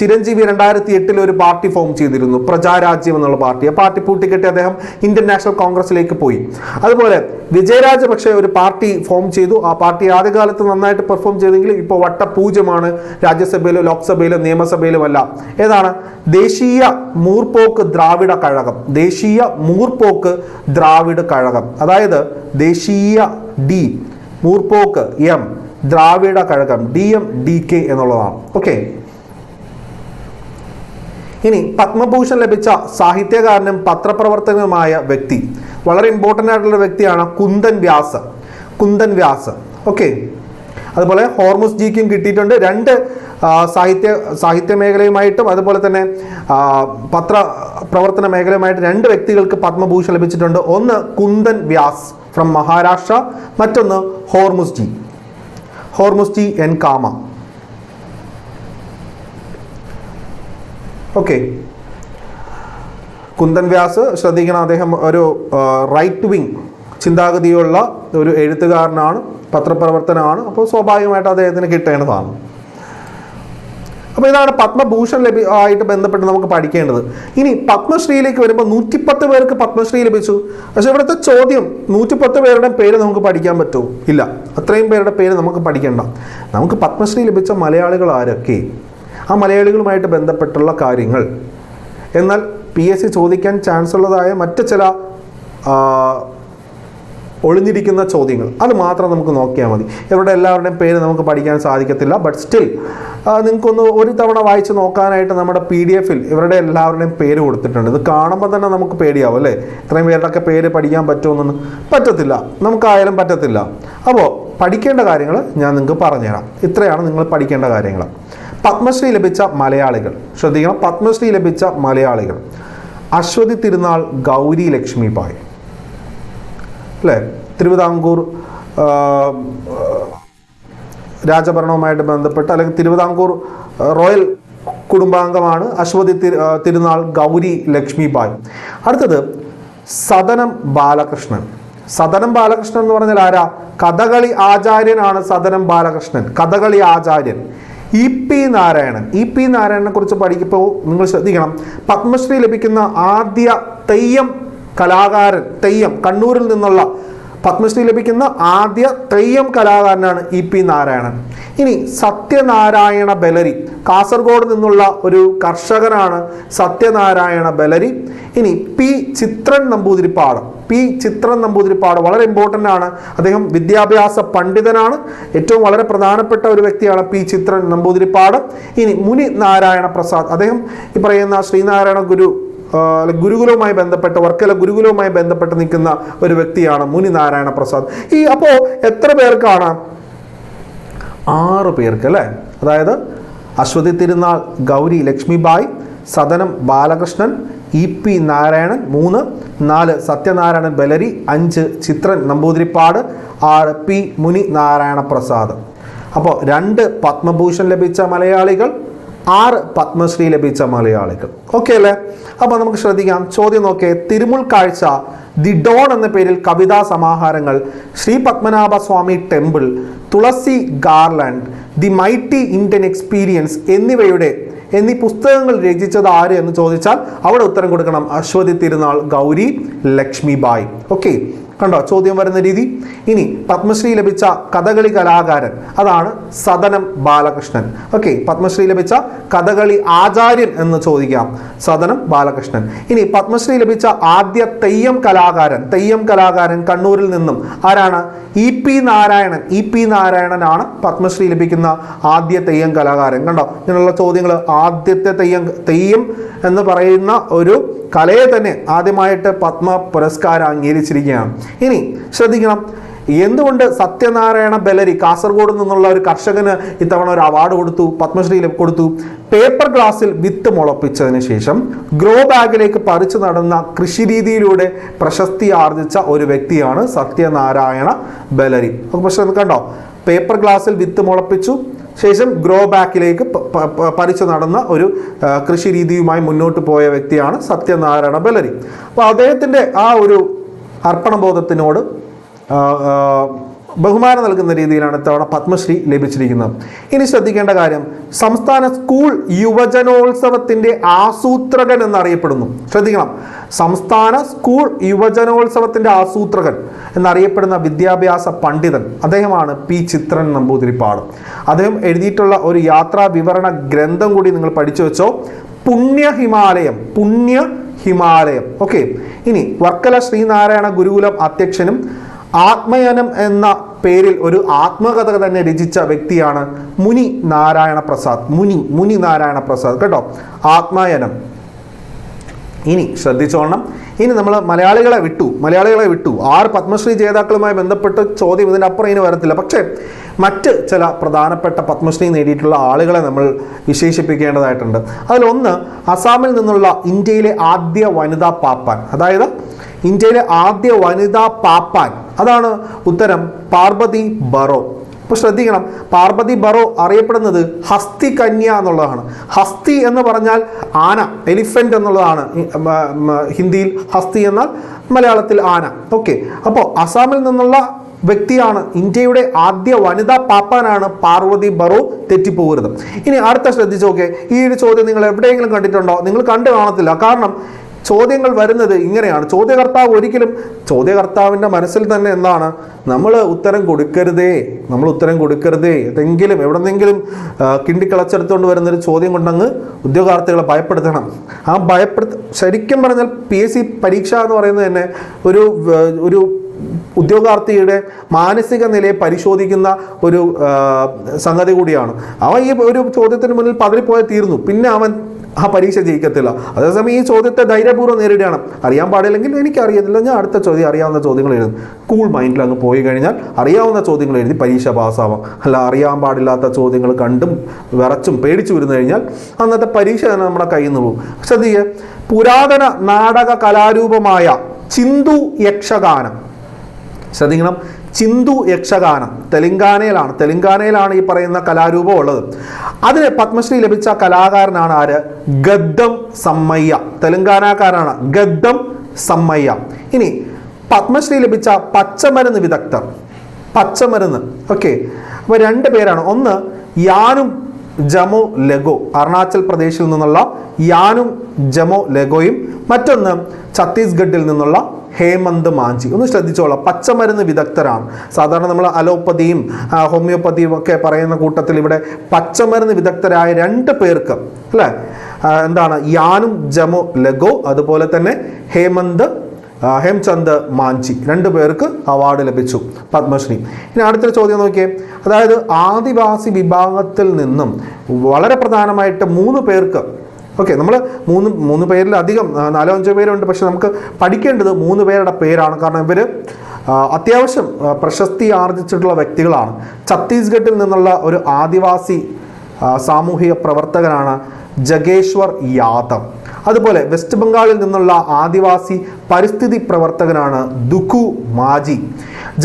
ചിരഞ്ജീവി 2008 ഒരു പാർട്ടി ഫോം ചെയ്തിരുന്നു, പ്രജാരാജ്യം എന്നുള്ള പാർട്ടി. ആ പാർട്ടി പൂട്ടിക്കെട്ടി അദ്ദേഹം ഇന്ത്യൻ നാഷണൽ കോൺഗ്രസിലേക്ക് പോയി. അതുപോലെ വിജയരാജ് പക്ഷേ ഒരു പാർട്ടി ഫോം ചെയ്തു. ആ പാർട്ടി ആദ്യകാലത്ത് നന്നായിട്ട് പെർഫോം ചെയ്തെങ്കിൽ ഇപ്പോൾ വട്ടപൂജ്യമാണ്. രാജ്യസഭയിലും ലോക്സഭയിലും നിയമസഭയിലും അല്ല. ഏതാണ്? ദേശീയ മൂർപോക്ക് ദ്രാവിഡ കഴകം. ദേശീയ മൂർപോക്ക് ദ്രാവിഡ കഴകം, അതായത് ദേശീയ ഡി, മൂർപോക്ക് എം, ദ്രാവിഡ കഴകം DMDK എന്നുള്ളതാണ്. ഓക്കെ, ഇനി പത്മഭൂഷൺ ലഭിച്ച സാഹിത്യകാരനും പത്രപ്രവർത്തകനുമായ വ്യക്തി, വളരെ ഇമ്പോർട്ടൻ്റ് ആയിട്ടുള്ള വ്യക്തിയാണ് കുന്ദൻ വ്യാസ്. ഓക്കെ, അതുപോലെ ഹോർമുസ് ജിക്കും കിട്ടിയിട്ടുണ്ട്. 2 സാഹിത്യ മേഖലയുമായിട്ടും അതുപോലെ തന്നെ പത്രപ്രവർത്തന മേഖലയുമായിട്ട് 2 വ്യക്തികൾക്ക് പത്മഭൂഷൺ ലഭിച്ചിട്ടുണ്ട്. ഒന്ന് കുന്ദൻ വ്യാസ് ഫ്രം മഹാരാഷ്ട്ര, മറ്റൊന്ന് ഹോർമുസ് ജി എൻ കാമ. ഓക്കെ, കുന്ദൻ വ്യാസ് ശ്രദ്ധിക്കണം, അദ്ദേഹം ഒരു റൈറ്റ് വിങ് ചിന്താഗതിയുള്ള ഒരു എഴുത്തുകാരനാണ്, പത്രപ്രവർത്തനമാണ്. അപ്പോൾ സ്വാഭാവികമായിട്ട് അദ്ദേഹത്തിന് കിട്ടേണ്ടതാണ്. അപ്പോൾ ഇതാണ് പത്മഭൂഷൺ ആയിട്ട് ബന്ധപ്പെട്ട് നമുക്ക് പഠിക്കേണ്ടത്. ഇനി പത്മശ്രീയിലേക്ക് വരുമ്പോൾ 110 പേർക്ക് പത്മശ്രീ ലഭിച്ചു. പക്ഷേ ഇവിടുത്തെ ചോദ്യം 110 പേരുടെ പേര് നമുക്ക് പഠിക്കാൻ പറ്റുമോ? ഇല്ല, അത്രയും പേരുടെ പേര് നമുക്ക് പഠിക്കേണ്ട. നമുക്ക് പത്മശ്രീ ലഭിച്ച മലയാളികൾ ആരൊക്കെ, ആ മലയാളികളുമായിട്ട് ബന്ധപ്പെട്ടുള്ള കാര്യങ്ങൾ, എന്നാൽ PSC ചോദിക്കാൻ ചാൻസ് ഉള്ളതായ മറ്റ് ചില ഒളിഞ്ഞിരിക്കുന്ന ചോദ്യങ്ങൾ, അത് മാത്രം നമുക്ക് നോക്കിയാൽ മതി. ഇവരുടെ എല്ലാവരുടെയും പേര് നമുക്ക് പഠിക്കാൻ സാധിക്കത്തില്ല. ബട്ട് സ്റ്റിൽ നിങ്ങൾക്കൊന്ന് ഒരു തവണ വായിച്ച് നോക്കാനായിട്ട് നമ്മുടെ PDF-ൽ ഇവരുടെ എല്ലാവരുടെയും പേര് കൊടുത്തിട്ടുണ്ട്. ഇത് കാണുമ്പോൾ തന്നെ നമുക്ക് പേടിയാവും, അല്ലേ? ഇത്രയും പേരുടെയൊക്കെ പേര് പഠിക്കാൻ പറ്റുമെന്നൊന്നും പറ്റത്തില്ല, നമുക്കായാലും പറ്റത്തില്ല. അപ്പോൾ പഠിക്കേണ്ട കാര്യങ്ങൾ ഞാൻ നിങ്ങൾക്ക് പറഞ്ഞുതരാം. ഇത്രയാണ് നിങ്ങൾ പഠിക്കേണ്ട കാര്യങ്ങൾ. പത്മശ്രീ ലഭിച്ച മലയാളികൾ ശ്രദ്ധിക്കണം. പത്മശ്രീ ലഭിച്ച മലയാളികൾ: അശ്വതി തിരുനാൾ ഗൗരി ലക്ഷ്മിബായി, അല്ലേ? തിരുവിതാംകൂർ രാജഭരണവുമായിട്ട് ബന്ധപ്പെട്ട്, അല്ലെങ്കിൽ തിരുവിതാംകൂർ റോയൽ കുടുംബാംഗമാണ് അശ്വതി തിരുനാൾ ഗൗരി ലക്ഷ്മിബായി. അടുത്തത് സദനം ബാലകൃഷ്ണൻ. സദനം ബാലകൃഷ്ണൻ എന്ന് പറഞ്ഞാൽ ആരാ? കഥകളി ആചാര്യനാണ് സദനം ബാലകൃഷ്ണൻ, കഥകളി ആചാര്യൻ. EP നാരായണനെ കുറിച്ച് പഠിക്കുമ്പോൾ നിങ്ങൾ ശ്രദ്ധിക്കണം, പത്മശ്രീ ലഭിക്കുന്ന ആദ്യ തെയ്യം കലാകാരൻ, കണ്ണൂരിൽ നിന്നുള്ള പത്മശ്രീ ലഭിക്കുന്ന ആദ്യ തെയ്യം കലാകാരനാണ് EP നാരായണൻ. ഇനി സത്യനാരായണ ബലരി, കാസർഗോഡ് നിന്നുള്ള ഒരു കർഷകനാണ് സത്യനാരായണ ബലരി. ഇനി P ചിത്രൻ നമ്പൂതിരിപ്പാട് വളരെ ഇമ്പോർട്ടൻ്റ് ആണ്. അദ്ദേഹം വിദ്യാഭ്യാസ പണ്ഡിതനാണ്. ഏറ്റവും വളരെ പ്രധാനപ്പെട്ട ഒരു വ്യക്തിയാണ് P ചിത്രൻ നമ്പൂതിരിപ്പാട്. ഇനി മുനി നാരായണ പ്രസാദ്, അദ്ദേഹം ഈ പറയുന്ന ശ്രീനാരായണ ഗുരുകുലവുമായി ബന്ധപ്പെട്ട്, വർക്കല ഗുരുകുലവുമായി ബന്ധപ്പെട്ട് നിൽക്കുന്ന ഒരു വ്യക്തിയാണ് മുനി നാരായണ പ്രസാദ്. അപ്പോൾ എത്ര പേർക്കാണ്? 6 പേർക്ക്, അല്ലേ? അതായത് അശ്വതി തിരുനാൾ ഗൗരി ലക്ഷ്മിബായി, സദനം ബാലകൃഷ്ണൻ, EP നാരായണൻ 3, 4 സത്യനാരായണൻ ബലരി, 5 ചിത്രൻ നമ്പൂതിരിപ്പാട്, 6 P മുനി നാരായണ പ്രസാദ്. അപ്പോൾ 2 പത്മഭൂഷൺ ലഭിച്ച മലയാളികൾ, 6 പത്മശ്രീ ലഭിച്ച മലയാളികൾ. ഓക്കെ അല്ലേ? അപ്പോൾ നമുക്ക് ശ്രദ്ധിക്കാം. ചോദ്യം നോക്കേ. തിരുമുൽ കാഴ്ച, ദി ഡോൺ എന്ന പേരിൽ കവിതാ സമാഹാരങ്ങൾ, Sree Padmanabha Swamy temple, Tulasi garland, the mighty Indian experience എന്നീ പുസ്തകങ്ങൾ രചിച്ചത് ആര് എന്ന് ചോദിച്ചാൽ അവിടെ ഉത്തരം കൊടുക്കണം അശ്വതി തിരുനാൾ ഗൗരി ലക്ഷ്മിബായി. ഓക്കെ, കണ്ടോ ചോദ്യം വരുന്ന രീതി. ഇനി പത്മശ്രീ ലഭിച്ച കഥകളി കലാകാരൻ, അതാണ് സദനം ബാലകൃഷ്ണൻ. ഓക്കെ, പത്മശ്രീ ലഭിച്ച കഥകളി ആചാര്യൻ എന്ന് ചോദിക്കാം, സദനം ബാലകൃഷ്ണൻ. ഇനി പത്മശ്രീ ലഭിച്ച ആദ്യ തെയ്യം കലാകാരൻ കണ്ണൂരിൽ നിന്നും ആരാണ്? EP നാരായണൻ. EP നാരായണനാണ് പത്മശ്രീ ലഭിക്കുന്ന ആദ്യ തെയ്യം കലാകാരൻ. കണ്ടോ ഇങ്ങനെയുള്ള ചോദ്യങ്ങൾ. ആദ്യത്തെ തെയ്യം എന്ന് പറയുന്ന ഒരു കലയെ തന്നെ ആദ്യമായിട്ട് പത്മ പുരസ്കാരം അംഗീകരിച്ചിരിക്കുകയാണ്. ഇനി ശ്രദ്ധിക്കണം, എന്തുകൊണ്ട് സത്യനാരായണ ബെലരി കാസർഗോഡ് നിന്നുള്ള ഒരു കർഷകന് ഇത്തവണ ഒരു അവാർഡ് കൊടുത്തു, പത്മശ്രീ കൊടുത്തു? പേപ്പർ ഗ്ലാസിൽ വിത്ത് മുളപ്പിച്ചതിന് ശേഷം ഗ്രോ ബാഗിലേക്ക് പറിച്ചു നടന്ന കൃഷി രീതിയിലൂടെ പ്രശസ്തി ആർജിച്ച ഒരു വ്യക്തിയാണ് സത്യനാരായണ ബെലരി. പക്ഷെ കണ്ടോ, പേപ്പർ ഗ്ലാസിൽ വിത്ത് മുളപ്പിച്ചു, ശേഷം ഗ്രോ ബാക്കിലേക്ക് പറിച്ചു നടന്ന ഒരു കൃഷി രീതിയുമായി മുന്നോട്ട് പോയ വ്യക്തിയാണ് സത്യനാരായണ ബെലരി. അപ്പോൾ അദ്ദേഹത്തിൻ്റെ ആ ഒരു അർപ്പണബോധത്തിനോട് ബഹുമാനം നൽകുന്ന രീതിയിലാണ് ഇത്തവണ പത്മശ്രീ ലഭിച്ചിരിക്കുന്നത്. ഇനി ശ്രദ്ധിക്കേണ്ട കാര്യം, സംസ്ഥാന സ്കൂൾ യുവജനോത്സവത്തിൻ്റെ ആസൂത്രകൻ എന്നറിയപ്പെടുന്നു. ശ്രദ്ധിക്കണം, സംസ്ഥാന സ്കൂൾ യുവജനോത്സവത്തിൻ്റെ ആസൂത്രകൻ എന്നറിയപ്പെടുന്ന വിദ്യാഭ്യാസ പണ്ഡിതൻ അദ്ദേഹമാണ് P. ചിത്രൻ നമ്പൂതിരിപ്പാട്. അദ്ദേഹം എഴുതിയിട്ടുള്ള ഒരു യാത്രാ വിവരണ ഗ്രന്ഥം കൂടി നിങ്ങൾ പഠിച്ചു വെച്ചോ, പുണ്യ ഹിമാലയം. ഓക്കെ, ഇനി വർക്കല ശ്രീനാരായണ ഗുരുകുലം അധ്യക്ഷനും ആത്മയനം എന്ന പേരിൽ ഒരു ആത്മകഥ തന്നെ രചിച്ച വ്യക്തിയാണ് മുനി നാരായണ പ്രസാദ്. കേട്ടോ, ആത്മയനം. ഇനി ശ്രദ്ധിച്ചോണം, ഇനി നമ്മൾ മലയാളികളെ വിട്ടു. 6 പത്മശ്രീ ജേതാക്കളുമായി ബന്ധപ്പെട്ട് ചോദ്യം ഇതിൻ്റെ അപ്പുറം ഇനി വരത്തില്ല. പക്ഷേ മറ്റ് ചില പ്രധാനപ്പെട്ട പത്മശ്രീ നേടിയിട്ടുള്ള ആളുകളെ നമ്മൾ വിശേഷിപ്പിക്കേണ്ടതായിട്ടുണ്ട്. അതിലൊന്ന് അസാമിൽ നിന്നുള്ള ഇന്ത്യയിലെ ആദ്യ വനിതാ പാപ്പാൻ, അതായത് ഇന്ത്യയിലെ ആദ്യ വനിതാ പാപ്പാൻ, അതാണ് ഉത്തരം പാർവതി ബറോ. അപ്പോൾ ശ്രദ്ധിക്കണം, പാർവതി ബറോ അറിയപ്പെടുന്നത് ഹസ്തി കന്യ എന്നുള്ളതാണ്. ഹസ്തി എന്ന് പറഞ്ഞാൽ ആന, എലിഫന്റ് എന്നുള്ളതാണ് ഹിന്ദിയിൽ. ഹസ്തി എന്നാൽ മലയാളത്തിൽ ആന. ഓക്കെ, അപ്പോൾ അസാമിൽ നിന്നുള്ള വ്യക്തിയാണ്, ഇന്ത്യയുടെ ആദ്യ വനിതാ പാപ്പാനാണ് പാർവതി ബറോ, തെറ്റിപ്പോകരുത്. ഇനി അടുത്ത ശ്രദ്ധിച്ചു നോക്കേ, ഈ ഒരു ചോദ്യം നിങ്ങൾ എവിടെയെങ്കിലും കണ്ടിട്ടുണ്ടോ? നിങ്ങൾ കണ്ടു കാണത്തില്ല. കാരണം ചോദ്യങ്ങൾ വരുന്നത് ഇങ്ങനെയാണ്. ചോദ്യകർത്താവിൻ്റെ മനസ്സിൽ തന്നെ എന്താണ്, നമ്മൾ ഉത്തരം കൊടുക്കരുതേ. ഏതെങ്കിലും എവിടെന്നെങ്കിലും കിണ്ടിക്കളച്ചെടുത്തുകൊണ്ട് വരുന്നൊരു ചോദ്യം കൊണ്ടങ്ങ് ഉദ്യോഗാർത്ഥികളെ ഭയപ്പെടുത്തണം. ശരിക്കും പറഞ്ഞാൽ PSC പരീക്ഷ എന്ന് പറയുന്നത് തന്നെ ഒരു ഉദ്യോഗാർത്ഥിയുടെ മാനസിക നിലയെ പരിശോധിക്കുന്ന ഒരു സംഗതി കൂടിയാണ്. അവൻ ഈ ഒരു ചോദ്യത്തിന് മുന്നിൽ പതറിപ്പോയാൽ തീർന്നു, പിന്നെ അവൻ ആ പരീക്ഷ ജയിക്കത്തില്ല. അതേസമയം ഈ ചോദ്യത്തെ ധൈര്യപൂർവ്വം നേരിടുകയാണ്. അറിയാൻ പാടില്ലെങ്കിൽ എനിക്കറിയത്തില്ല, ഞാൻ അടുത്ത ചോദ്യം അറിയാവുന്ന ചോദ്യങ്ങൾ എഴുതും. കൂൾ മൈൻഡിൽ അങ്ങ് പോയി കഴിഞ്ഞാൽ അറിയാവുന്ന ചോദ്യങ്ങൾ എഴുതി പരീക്ഷ പാസ്സാവാം. അല്ല, അറിയാൻ പാടില്ലാത്ത ചോദ്യങ്ങൾ കണ്ടും വിറച്ചും പേടിച്ചു വരുന്നു കഴിഞ്ഞാൽ അന്നത്തെ പരീക്ഷ തന്നെ നമ്മുടെ കയ്യിൽ നിന്ന് പോകും. ശ്രദ്ധിക്കുക, പുരാതന നാടക കലാരൂപമായ ചിന്തു യക്ഷഗാനം. ശ്രദ്ധിക്കണം, ചിന്തു യക്ഷഗാനം തെലങ്കാനയിലാണ് ഈ പറയുന്ന കലാരൂപം ഉള്ളത്. അതിന് പത്മശ്രീ ലഭിച്ച കലാകാരനാണ് ആര്? ഗദ്ദം സമ്മയ്യ. തെലങ്കാനക്കാരാണ് ഗദ്ദം സമ്മയ്യ. ഇനി പത്മശ്രീ ലഭിച്ച പച്ചമരുന്ന് വിദഗ്ധർ, ഓക്കെ, അപ്പോൾ 2 പേരാണ്. ഒന്ന് യാനും ജമോ ലെഗോ, അരുണാചൽ പ്രദേശിൽ നിന്നുള്ള യാനും ജമോ ലെഗോയും, മറ്റൊന്ന് ഛത്തീസ്ഗഡിൽ നിന്നുള്ള ഹേമന്ത് മാഞ്ചി. ഒന്ന് ശ്രദ്ധിച്ചോളാം, പച്ചമരുന്ന് വിദഗ്ധരാണ്. സാധാരണ നമ്മൾ അലോപ്പതിയും ഹോമിയോപ്പതിയും ഒക്കെ പറയുന്ന കൂട്ടത്തിൽ ഇവിടെ പച്ചമരുന്ന് വിദഗ്ധരായ 2 പേർക്ക് അല്ലേ, എന്താണ്, യാനും ജമോ ലെഗോ, അതുപോലെ തന്നെ ഹേംചന്ദ് മാഞ്ചി, 2 പേർക്ക് അവാർഡ് ലഭിച്ചു പത്മശ്രീ. ഇനി അടുത്തൊരു ചോദ്യം നോക്കിയേ, അതായത് ആദിവാസി വിഭാഗത്തിൽ നിന്നും വളരെ പ്രധാനമായിട്ട് 3 പേർക്ക്, ഓക്കെ, നമ്മൾ മൂന്ന് പേരിൽ അധികം 4-5 പേരുണ്ട്, പക്ഷെ നമുക്ക് പഠിക്കേണ്ടത് 3 പേരുടെ പേരാണ്. കാരണം ഇവർ അത്യാവശ്യം പ്രശസ്തി ആർജിച്ചിട്ടുള്ള വ്യക്തികളാണ്. ഛത്തീസ്ഗഡിൽ നിന്നുള്ള ഒരു ആദിവാസി സാമൂഹിക പ്രവർത്തകനാണ് ജഗേശ്വർ യാദവ്. അതുപോലെ വെസ്റ്റ് ബംഗാളിൽ നിന്നുള്ള ആദിവാസി പരിസ്ഥിതി പ്രവർത്തകനാണ് ദുഖു മാജി.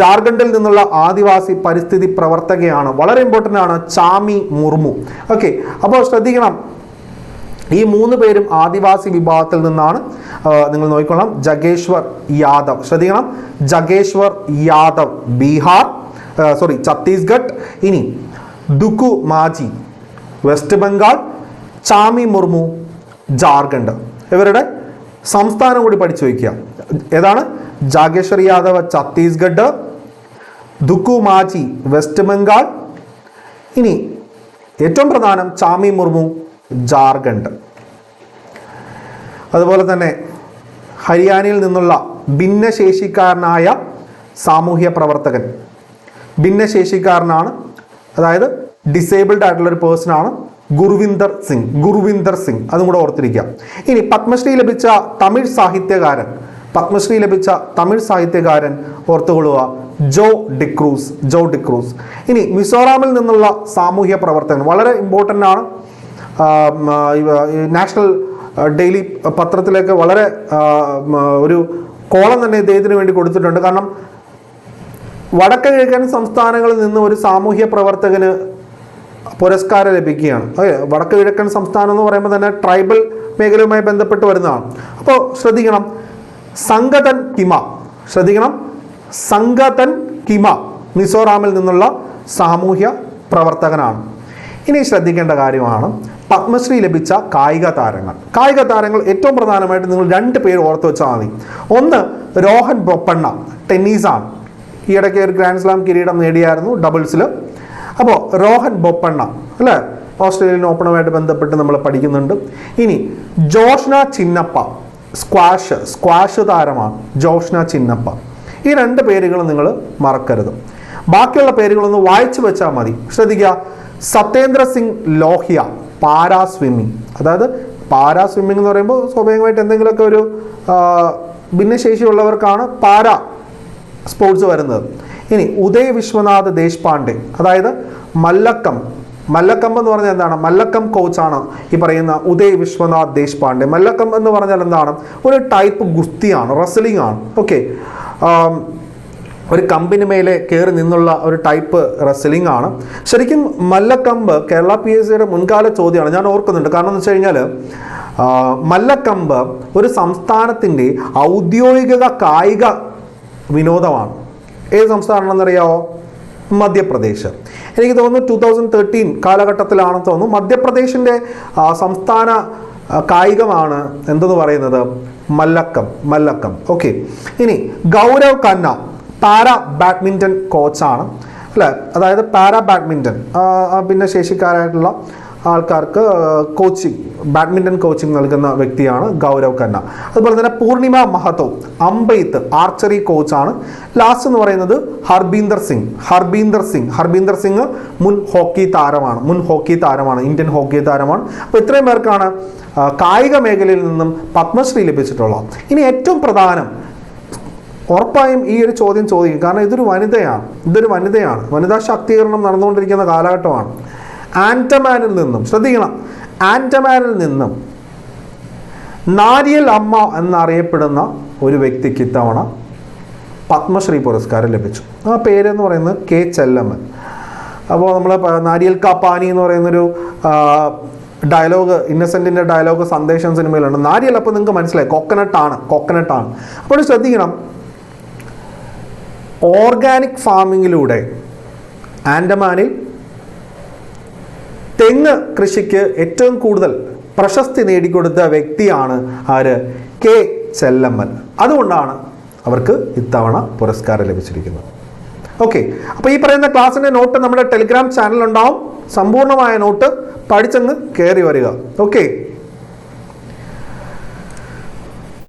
ജാർഖണ്ഡിൽ നിന്നുള്ള ആദിവാസി പരിസ്ഥിതി പ്രവർത്തകയാണ്, വളരെ ഇമ്പോർട്ടൻ്റ് ആണ്, ചാമി മുർമു. ഓക്കെ, അപ്പോൾ ശ്രദ്ധിക്കണം, ഈ 3 പേരും ആദിവാസി വിഭാഗത്തിൽ നിന്നാണ്. നിങ്ങൾ നോക്കിക്കൊള്ളാം, ജഗേശ്വർ യാദവ്. ശ്രദ്ധിക്കണം, ജഗേശ്വർ യാദവ് ഛത്തീസ്ഗഡ്. ഇനി ദുഖു മാജി വെസ്റ്റ് ബംഗാൾ, ചാമി മുർമു ജാർഖണ്ഡ്. ഇവരുടെ സംസ്ഥാനം കൂടി പഠിച്ചു വയ്ക്കുക. ഏതാണ്? ജാഗേശ്വർ യാദവ് ഛത്തീസ്ഗഡ്, ദുക്കു മാജി വെസ്റ്റ് ബംഗാൾ, ഇനി ഏറ്റവും പ്രധാനം ചാമി മുർമു ജാർഖണ്ഡ്. അതുപോലെ തന്നെ ഹരിയാനയിൽ നിന്നുള്ള ഭിന്നശേഷിക്കാരനായ സാമൂഹ്യ പ്രവർത്തകൻ, ഭിന്നശേഷിക്കാരനാണ്, അതായത് ഡിസേബിൾഡ് ആയിട്ടുള്ള ഒരു പേഴ്സണാണ്, ഗുർവിന്ദർ സിംഗ്, അതും കൂടെ ഓർത്തിരിക്കുക. ഇനി പത്മശ്രീ ലഭിച്ച തമിഴ് സാഹിത്യകാരൻ ഓർത്തുകൊള്ളുക, ജോ ഡിക്രൂസ്. ഇനി മിസോറാമിൽ നിന്നുള്ള സാമൂഹ്യ പ്രവർത്തകൻ വളരെ ഇമ്പോർട്ടൻ്റ് ആണ്. നാഷണൽ ഡെയിലി പത്രത്തിലേക്ക് വളരെ ഒരു കോളം തന്നെ ഇദ്ദേഹത്തിന് വേണ്ടി കൊടുത്തിട്ടുണ്ട്. കാരണം വടക്ക് കിഴക്കൻ സംസ്ഥാനങ്ങളിൽ നിന്ന് ഒരു സാമൂഹ്യ പ്രവർത്തകന് പുരസ്കാരം ലഭിക്കുകയാണ്. വടക്ക് കിഴക്കൻ സംസ്ഥാനം എന്ന് പറയുമ്പോൾ തന്നെ ട്രൈബൽ മേഖലയുമായി ബന്ധപ്പെട്ട് വരുന്നതാണ്. അപ്പോൾ ശ്രദ്ധിക്കണം, സംഗതൻ കിമ മിസോറാമിൽ നിന്നുള്ള സാമൂഹ്യ പ്രവർത്തകനാണ്. ഇനി ശ്രദ്ധിക്കേണ്ട കാര്യമാണ് പത്മശ്രീ ലഭിച്ച കായിക താരങ്ങൾ ഏറ്റവും പ്രധാനമായിട്ട് നിങ്ങൾ 2 പേര് ഓർത്ത് വെച്ചാൽ മതി. ഒന്ന് രോഹൻ ബൊപ്പണ്ണ, ടെന്നീസാണ്, ഈ ഇടയ്ക്ക് ഒരു ഗ്രാൻഡ് സ്ലാം കിരീടം നേടിയായിരുന്നു ഡബിൾസിൽ. അപ്പോൾ രോഹൻ ബൊപ്പണ്ണ അല്ലേ, ഓസ്ട്രേലിയൻ ഓപ്പണുമായിട്ട് ബന്ധപ്പെട്ട് നമ്മൾ പഠിക്കുന്നുണ്ട്. ഇനി ജോഷ്ന ചിന്നപ്പ, സ്ക്വാഷ് താരമാണ് ജോഷ്ന ചിന്നപ്പ. ഈ 2 പേരുകൾ നിങ്ങൾ മറക്കരുത്. ബാക്കിയുള്ള പേരുകളൊന്ന് വായിച്ചു വെച്ചാൽ മതി. ശ്രദ്ധിക്കുക, സത്യേന്ദ്ര സിംഗ് ലോഹിയ പാരാ സ്വിമ്മിങ്, അതായത് പാരാ സ്വിമ്മിങ് എന്ന് പറയുമ്പോൾ സ്വാഭാവികമായിട്ട് എന്തെങ്കിലുമൊക്കെ ഒരു ഭിന്നശേഷിയുള്ളവർക്കാണ് പാരാ സ്പോർട്സ് വരുന്നത്. ഇനി ഉദയ് വിശ്വനാഥ് ദേശ്പാണ്ഡെ, അതായത് മല്ലക്കമ്പ് എന്ന് പറഞ്ഞാൽ എന്താണ്? മല്ലക്കം കോച്ചാണ് ഈ പറയുന്ന ഉദയ് വിശ്വനാഥ് ദേശ്പാണ്ഡെ. മല്ലക്കം എന്ന് പറഞ്ഞാൽ എന്താണ്? ഒരു ടൈപ്പ് ഗുസ്തിയാണ്, റെസ്ലിംഗ് ആണ്. ഓക്കെ, ഒരു കമ്പിന് മേലെ കയറി നിന്നുള്ള ഒരു ടൈപ്പ് റെസ്ലിംഗ് ആണ്. ശരിക്കും മല്ലക്കമ്പ് കേരള PSCയുടെ മുൻകാല ചോദ്യമാണ്, ഞാൻ ഓർക്കുന്നുണ്ട്. കാരണം എന്ന് വെച്ച് കഴിഞ്ഞാൽ മല്ലക്കമ്പ് ഒരു സംസ്ഥാനത്തിൻ്റെ ഔദ്യോഗിക കായിക വിനോദമാണ്. ഏത് സംസ്ഥാനമാണെന്നറിയാമോ? മധ്യപ്രദേശ്. എനിക്ക് തോന്നുന്നു 2013 കാലഘട്ടത്തിലാണെന്ന് തോന്നുന്നു മധ്യപ്രദേശിൻ്റെ സംസ്ഥാന കായികമാണ് എന്തെന്ന് പറയുന്നത്? മല്ലക്കം. ഓക്കെ, ഇനി ഗൗരവ് ഖന്ന പാരാ ബാഡ്മിൻ്റൺ കോച്ചാണ് അല്ലേ, അതായത് പാരാ ബാഡ്മിൻ്റൺ ഭിന്നശേഷിക്കാരായിട്ടുള്ള ആൾക്കാർക്ക് ബാഡ്മിൻ്റൺ കോച്ചിങ് നൽകുന്ന വ്യക്തിയാണ് ഗൗരവ് ഖന്ന. അതുപോലെ തന്നെ പൂർണിമ മഹത്തോ അമ്പെയ്ത്ത് ആർച്ചറി കോച്ചാണ്. ലാസ്റ്റ് എന്ന് പറയുന്നത് ഹർബീന്ദർ സിംഗ് മുൻ ഹോക്കി താരമാണ്, ഇന്ത്യൻ ഹോക്കി താരമാണ്. അപ്പോൾ ഇത്രയും പേർക്കാണ് കായിക മേഖലയിൽ നിന്നും പത്മശ്രീ ലഭിച്ചിട്ടുള്ളത്. ഇനി ഏറ്റവും പ്രധാനം, ഉറപ്പായും ഈ ഒരു ചോദ്യം ചോദിക്കും, കാരണം ഇതൊരു വനിതയാണ്, വനിതാ ശാക്തീകരണം നടന്നുകൊണ്ടിരിക്കുന്ന കാലഘട്ടമാണ്. ആൻഡമാനിൽ നിന്നും നാരിയൽ അമ്മ എന്നറിയപ്പെടുന്ന ഒരു വ്യക്തിക്ക് ഇത്തവണ പത്മശ്രീ പുരസ്കാരം ലഭിച്ചു. ആ പേരെന്ന് പറയുന്നത് കെ ചെല്ലമ്മൻ. അപ്പോൾ നമ്മൾ നാരിയൽ കാ പാനി എന്ന് പറയുന്നൊരു ഡയലോഗ്, ഇന്നസെൻറ്റിൻ്റെ ഡയലോഗ് സന്ദേശം സിനിമയിലുണ്ട്. നാരിയൽ അപ്പോൾ നിങ്ങൾക്ക് മനസ്സിലായി കോക്കനട്ടാണ്. അപ്പോൾ ശ്രദ്ധിക്കണം, ഓർഗാനിക് ഫാമിങ്ങിലൂടെ ആൻഡമാനിൽ തെങ്ങ് കൃഷിക്ക് ഏറ്റവും കൂടുതൽ പ്രശസ്തി നേടിക്കൊടുത്ത വ്യക്തിയാണ് ആര്? കെ ചെല്ലമ്മൻ. അതുകൊണ്ടാണ് അവർക്ക് ഇത്തവണ പുരസ്കാരം ലഭിച്ചിരിക്കുന്നത്. ഓക്കെ, അപ്പോൾ ഈ പറയുന്ന ക്ലാസ്സിൻ്റെ നോട്ട് നമ്മുടെ ടെലിഗ്രാം ചാനലുണ്ടാവും. സമ്പൂർണ്ണമായ നോട്ട് പഠിച്ചങ്ങ് കയറി വരിക. ഓക്കെ.